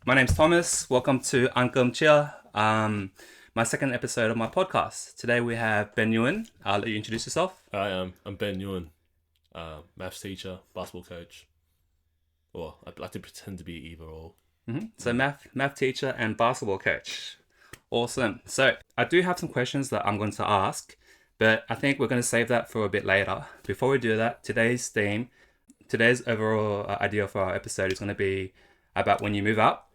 My name's Thomas. Welcome to An Com Chua, my second episode of my podcast. Today we have Ben Nguyen. I'll let you introduce yourself. Hi, I'm Ben Nguyen, maths teacher, basketball coach. Well, I'd like to pretend to be either or. So math teacher and basketball coach. Awesome. So I do have some questions that I'm going to ask, but I think we're going to save that for a bit later. Before we do that, today's overall idea for our episode is going to be about when you move out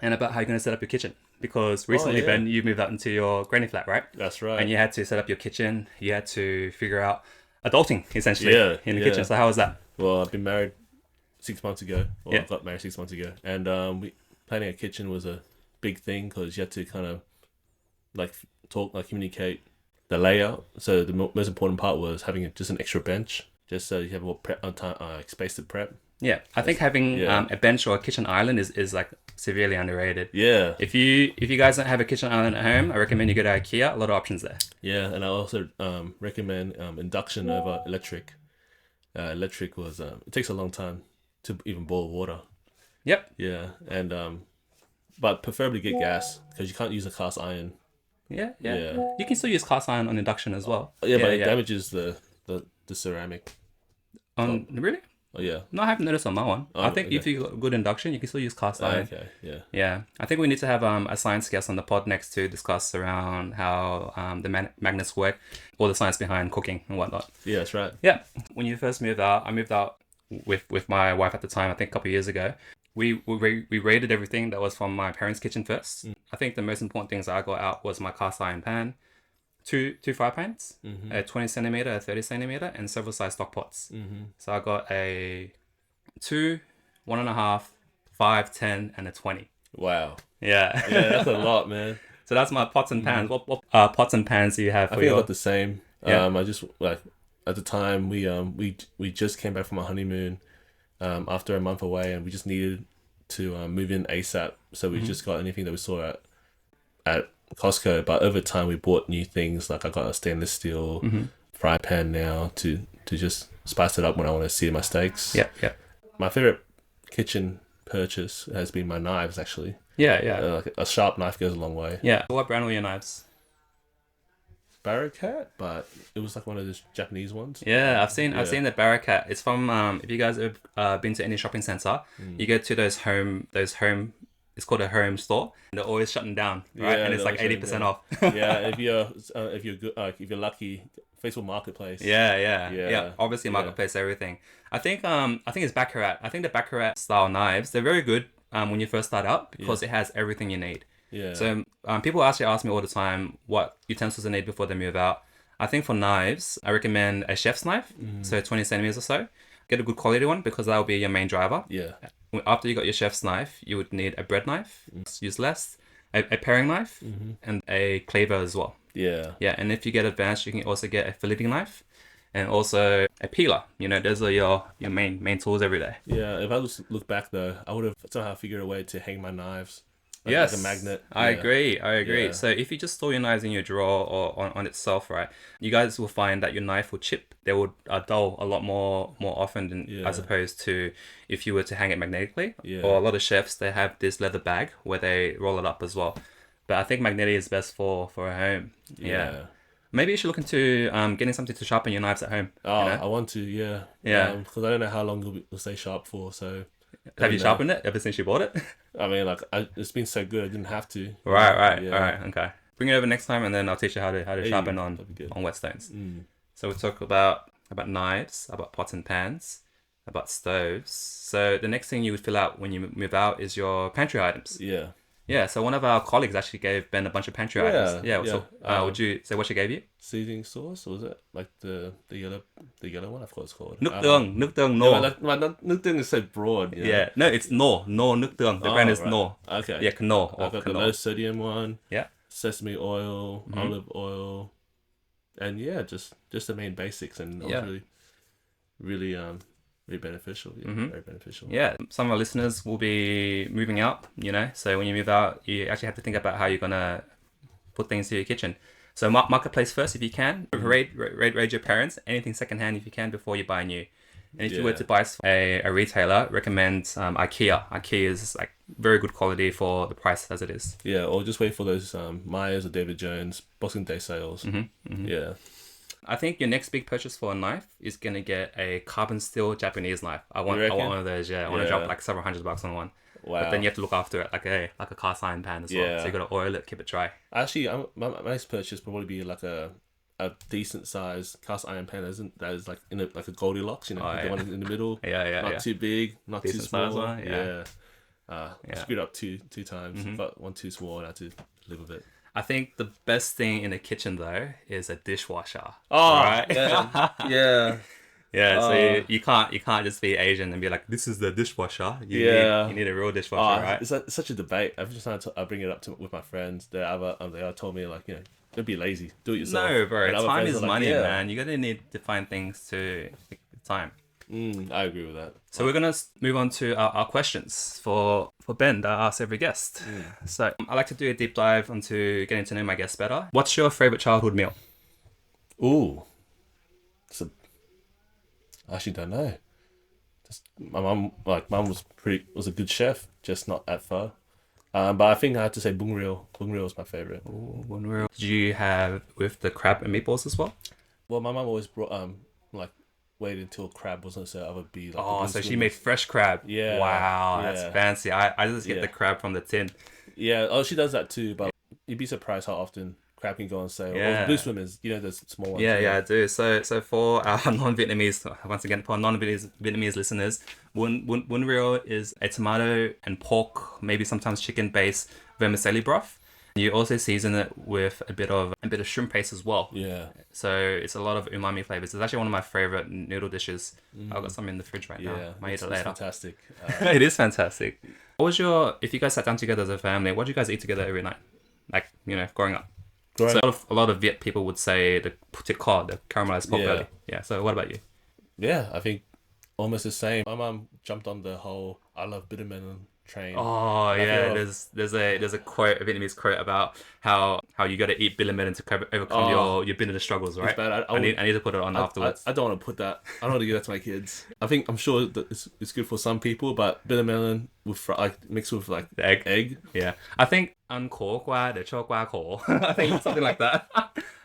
and about how you're going to set up your kitchen. Because recently, yeah. Ben, you moved out into your granny flat, right? That's right. And you had to set up your kitchen. You had to figure out adulting, essentially, Yeah, in the yeah. kitchen. So how was that? Well, I've been married 6 months ago. Well, Yeah. I got married 6 months ago, and planning a kitchen was a big thing because you had to kind of communicate the layout. So the most important part was having just an extra bench, just so you have more prep on time, space to prep. Yeah, I think having Yeah. a bench or a kitchen island is like severely underrated. Yeah, If you guys don't have a kitchen island at home, I recommend you go to IKEA. A lot of options there. yeah, and I also recommend induction over electric. Electric was it takes a long time to even boil water. Yep. Yeah, and but preferably get gas because you can't use a cast iron. Yeah. Yeah. You can still use cast iron on induction as well. Yeah, but it damages the ceramic. Really? Oh yeah. No, I haven't noticed on my one. Oh, I think if okay. you got good induction, you can still use cast iron. Okay. Yeah. Yeah, I think we need to have a science guest on the pod next to discuss around how the magnets work, all the science behind cooking and whatnot. Yeah, that's right. Yeah, when you first moved out, I moved out with my wife at the time. I think a couple of years ago. We raided everything that was from my parents' kitchen first. I think the most important things I got out was my cast iron pan, two fry pans, a 20 centimeter, a 30 centimeter, and several size stock pots. So I got a 2, 1.5, 5, 10, and a 20. Wow. Yeah. Yeah, that's a lot, man. So that's my pots and pans. What pots and pans do you have I for think I your? got the same. Yeah. I just at the time we just came back from our honeymoon, after a month away, and we just needed to move in ASAP. So we just got anything that we saw at Costco. But over time, we bought new things. Like I got a stainless steel fry pan now to just spice it up when I want to sear my steaks. Yeah. My favorite kitchen purchase has been my knives. Actually, Yeah. like a sharp knife goes a long way. Yeah. What brand were your knives? Barracat, but it was like one of those Japanese ones. Yeah, I've seen Yeah. the Barracat. It's from if you guys have been to any shopping center, you go to those home. It's called a home store. And they're always shutting down, right? Yeah, And it's they're like always 80% shutting off. Yeah, if you're good, if you're lucky, Facebook Marketplace. Yeah. Obviously, Yeah. marketplace everything. I think it's Baccarat. I think the Baccarat style knives, they're very good when you first start out because it has everything you need. Yeah. So people actually ask me all the time what utensils they need before they move out. I think for knives, I recommend a chef's knife, so 20 centimeters or so. Get a good quality one because that will be your main driver. Yeah. After you got your chef's knife, you would need a bread knife, use less, a paring knife, and a cleaver as well. Yeah. Yeah, and if you get advanced, you can also get a filleting knife and also a peeler. You know, those are your main tools every day. Yeah. If I just look back though, I would have somehow figured a way to hang my knives. Yes, Like a magnet. I Yeah. agree. Yeah. So if you just store your knives in your drawer or on itself, right, you guys will find that your knife will chip. They will dull a lot more often than Yeah. as opposed to if you were to hang it magnetically. Yeah. Or a lot of chefs, they have this leather bag where they roll it up as well. But I think magnetic is best for a home. Yeah. Maybe you should look into getting something to sharpen your knives at home. Oh, you know? I want to. Yeah. Yeah. Because I don't know how long it'll stay sharp for. So. Have you know. sharpened it ever since you bought it? I mean, it's been so good. I didn't have to. Right. Yeah. All right. Okay. Bring it over next time, and then I'll teach you how to Hey, sharpen that'd be good. on whetstones. So we'll talk about knives, about pots and pans, about stoves. So the next thing you would fill out when you move out is your pantry items. Yeah. Yeah. So one of our colleagues actually gave Ben a bunch of pantry Yeah, items. Yeah. yeah. So would you say what she gave you? Seasoning sauce, or was it like the yellow one? I forgot what it's called. Nước tương, No, no. Nước tương is so broad. Yeah. No, it's no nước tương. The brand is right. no. Okay. Yeah, Knorr or I've got the Knorr. low sodium one. Yeah. Sesame oil, olive oil, and yeah, just the main basics, and it was Yeah. really very beneficial. Yeah, very beneficial. Yeah, some of our listeners will be moving out, you know, so when you move out, you actually have to think about how you're going to put things to your kitchen. So marketplace first if you can. Raid your parents, anything secondhand if you can before you buy new. And if you were to buy a retailer, recommend IKEA. IKEA is like very good quality for the price as it is. Yeah, or just wait for those Myers or David Jones Boxing Day sales. Yeah. I think your next big purchase for a knife is gonna get a carbon steel Japanese knife. I want one of those. Yeah, I want to drop like several $100 on one. Wow. But then you have to look after it like a cast iron pan as well. So you got to oil it, keep it dry. Actually, my next purchase probably be like a decent size cast iron pan that is like in like a Goldilocks, the one in the middle. Not too big, not decent too small. Size one, I screwed up two times. But one too small, and I had to live with it. I think the best thing in the kitchen though is a dishwasher. Oh, right? Yeah. Yeah, so you can't just be Asian and be like, this is the dishwasher. You need a real dishwasher, right? It's such a debate. I've just had to bring it up with my friends. They told me like, don't be lazy, do it yourself. No, bro, time is money, man. You're gonna need to find things to take the time. I agree with that. So we're gonna move on to our questions for Ben that I ask every guest. So I like to do a deep dive onto getting to know my guests better. What's your favorite childhood meal? Ooh, I actually don't know. My mum was a good chef, just not at pho. But I think I have to say bung reel. Bung reel is my favorite. Ooh, bung reel. Did you have with the crab and meatballs as well? Well, my mum always brought waited until crab wasn't served. I would be like. Oh, so she made fresh crab. Yeah. Wow, that's fancy. I just get the crab from the tin. Yeah. Oh, she does that too. But you'd be surprised how often crab can go on sale. Yeah. Or blue swimmers, those small ones. Yeah, I do. So for our non-Vietnamese, once again, for non-Vietnamese listeners, bún riêu is a tomato and pork, maybe sometimes chicken-based vermicelli broth. You also season it with a bit of shrimp paste as well. Yeah. So it's a lot of umami flavors. It's actually one of my favorite noodle dishes. I've got some in the fridge right now. Might eat it later. It's fantastic. It is fantastic. If you guys sat down together as a family, what do you guys eat together every night? Like, growing up. So a lot of Viet people would say the thịt kho, the caramelized pork belly. Yeah. So what about you? Yeah, I think almost the same. My mum jumped on the whole I love bitter melon train. Oh yeah, there's a quote, a Vietnamese quote about how you got to eat bitter melon to overcome your bitter struggles, right? It's bad. I need to put it on afterwards. I don't want to put that. I don't want to give that to my kids. I'm sure that it's good for some people, but bitter melon with mixed with like the egg. Yeah, I think An Com Chua, the Chua Qua Ko. I think something like that.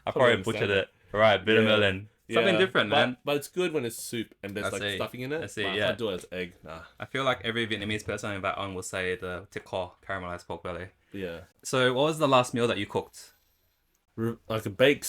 I probably butchered it. Right, bitter melon. Something different, man. But it's good when it's soup and there's stuffing in it. I can't do it as egg. Nah. I feel like every Vietnamese person I invite on will say the thịt kho, caramelized pork belly. Yeah. So what was the last meal that you cooked? Like a baked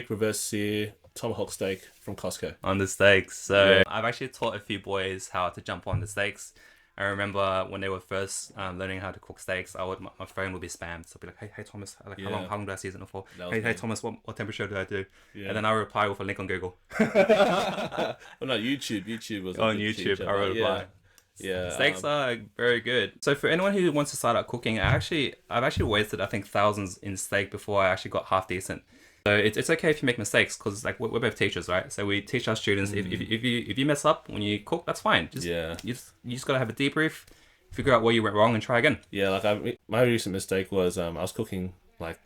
reverse sear tomahawk steak from Costco. On the steaks. So I've actually taught a few boys how to jump on the steaks. I remember when they were first learning how to cook steaks, my phone would be spammed. So I'd be like, hey Thomas, how long do I season it for? Hey Thomas, what temperature do I do? Yeah. And then I would reply with a link on Google. Well, no, YouTube. YouTube was on YouTube. I would reply. Yeah. Steaks are very good. So for anyone who wants to start out cooking, I've actually wasted I think thousands in steak before I actually got half decent. So it's okay if you make mistakes because like we're both teachers, right? So we teach our students if you mess up when you cook, that's fine. You just gotta have a debrief, figure out where you went wrong, and try again. Yeah, like my recent mistake was I was cooking like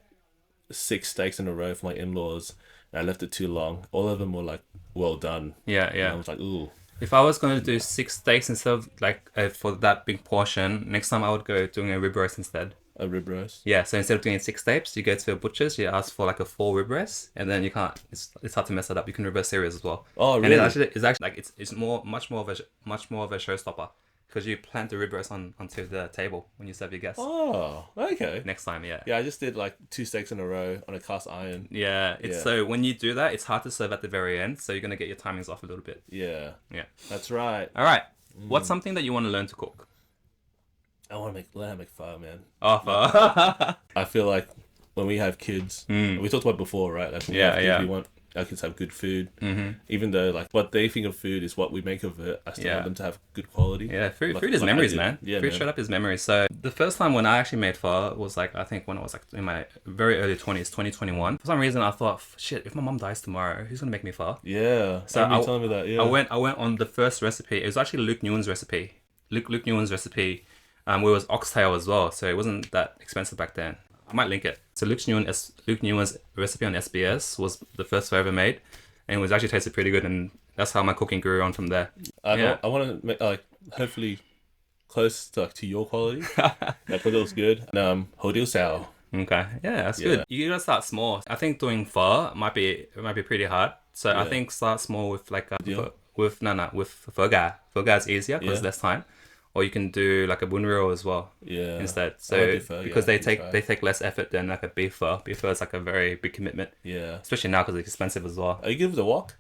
6 steaks in a row for my in-laws, and I left it too long. All of them were like well done. Yeah. And I was like, ooh. If I was going to do 6 steaks instead of like for that big portion, next time I would go doing a rib roast instead. A rib roast? Yeah, so instead of doing 6 steaks, you go to a butcher's, you ask for like a 4 rib roast, and then you can't. It's hard to mess it up. You can reverse series as well. Oh, really? And it's actually like it's much more of a showstopper because you plant the rib roast onto the table when you serve your guests. Oh, okay. Next time, yeah. Yeah, I just did like 2 steaks in a row on a cast iron. Yeah, so when you do that, it's hard to serve at the very end, so you're gonna get your timings off a little bit. Yeah. Yeah. That's right. All right. What's something that you want to learn to cook? I want to learn how to make pho, man. Oh, pho. I feel like when we have kids, we talked about it before, right? Like when we have kids, we want our kids to have good food. Mm-hmm. Even though like what they think of food is what we make of it, I still want them to have good quality. Yeah, food is memories, man. Yeah, food straight up is memories. So the first time when I actually made pho was like, I think when I was like in my very early 20s, 2021. For some reason I thought, shit, if my mom dies tomorrow, who's gonna make me pho? Yeah. So you telling me that, yeah. I went on the first recipe. It was actually Luke Nguyen's recipe. Luke Nguyen's recipe. It was oxtail as well, so it wasn't that expensive back then. I might link it. So Luke Nguyen's recipe on SBS was the first I ever made. and it was actually tasted pretty good, and that's how my cooking grew on from there. Yeah. I want to make hopefully close to your quality. That looks good. And hodil sao. Okay, yeah, that's Yeah. good. You gotta start small. I think doing pho might be pretty hard. So I Yeah. think start small with Deal. with pho ga. Pho ga is easier because Yeah. less time. Or you can do like a bun ryo as well Yeah. instead. I So would do pho, because yeah, they take less effort than like a beef pho. Beef pho is like a very big commitment, Yeah. especially now because it's expensive as well. Are you good with the wok?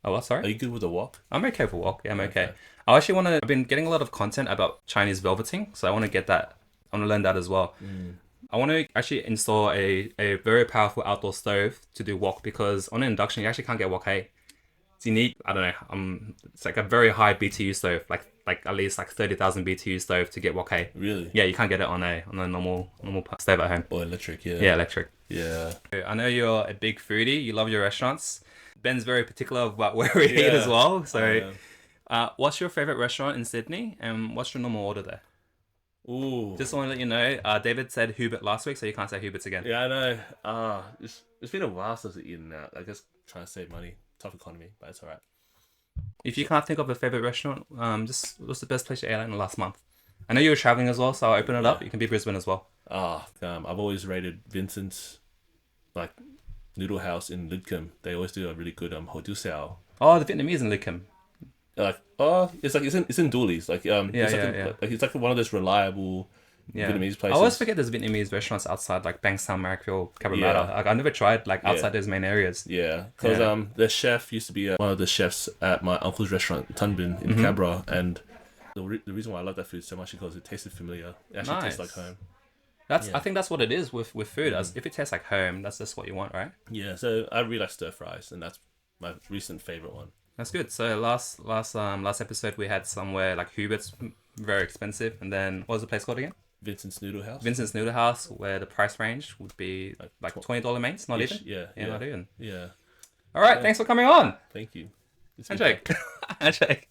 Oh, what? Are Sorry, you good with the wok? I'm okay for wok. Yeah, I'm okay. Okay. I actually want to. I've been getting a lot of content about Chinese velveting, so I want to get that. I want to learn that as well. I want to actually install a very powerful outdoor stove to do wok because on an induction you actually can't get wok hay. So you need, I don't know, it's like a very high BTU stove, like at least like 30,000 BTU stove to get wok hay. Really? Yeah, you can't get it on a normal stove at home. Or electric? Yeah. Yeah, electric. Yeah. I know you're a big foodie. You love your restaurants. Ben's very particular about where we eat Yeah. as well. So, Yeah. what's your favorite restaurant in Sydney, and what's your normal order there? Ooh. Just want to let you know, David said Hubert last week, so you can't say Hubert's again. Yeah, I know. It's been a while since I've eaten out. I guess trying to save money. Tough economy, but it's alright. If you can't think of a favorite restaurant, just what's the best place you ate at in the last month? I know you were traveling as well, so I'll open it up. You can be Brisbane as well. I've always rated Vincent's like noodle house in Lidcombe. They always do a really good hodil sao. Oh, the Vietnamese in Lidcombe. It's in Dooley's. Yeah. It's like one of those reliable Yeah. Vietnamese I places. always forget there's Vietnamese restaurants outside like Bankstown, Marrickville, Cabramatta. Yeah. Like I never tried like outside those main areas. Yeah, because Yeah. the chef used to be one of the chefs at my uncle's restaurant, Tan Bin, in Mm-hmm. Canberra, and the reason why I love that food so much is because it tasted familiar. It actually tastes like Nice. home. I think that's what it is with food. As if it tastes like home, that's just what you want, right? Yeah, so I really like stir fries, and that's my recent favorite one. That's good. So last episode we had somewhere like Hubert's, very expensive, and then what was the place called again? Vincent's Noodle House. Vincent's Noodle House, where the price range would be like $20 mains, not even. Yeah, Not even. yeah. All right, thanks for coming on. Thank you. It's been Handshake. Handshake.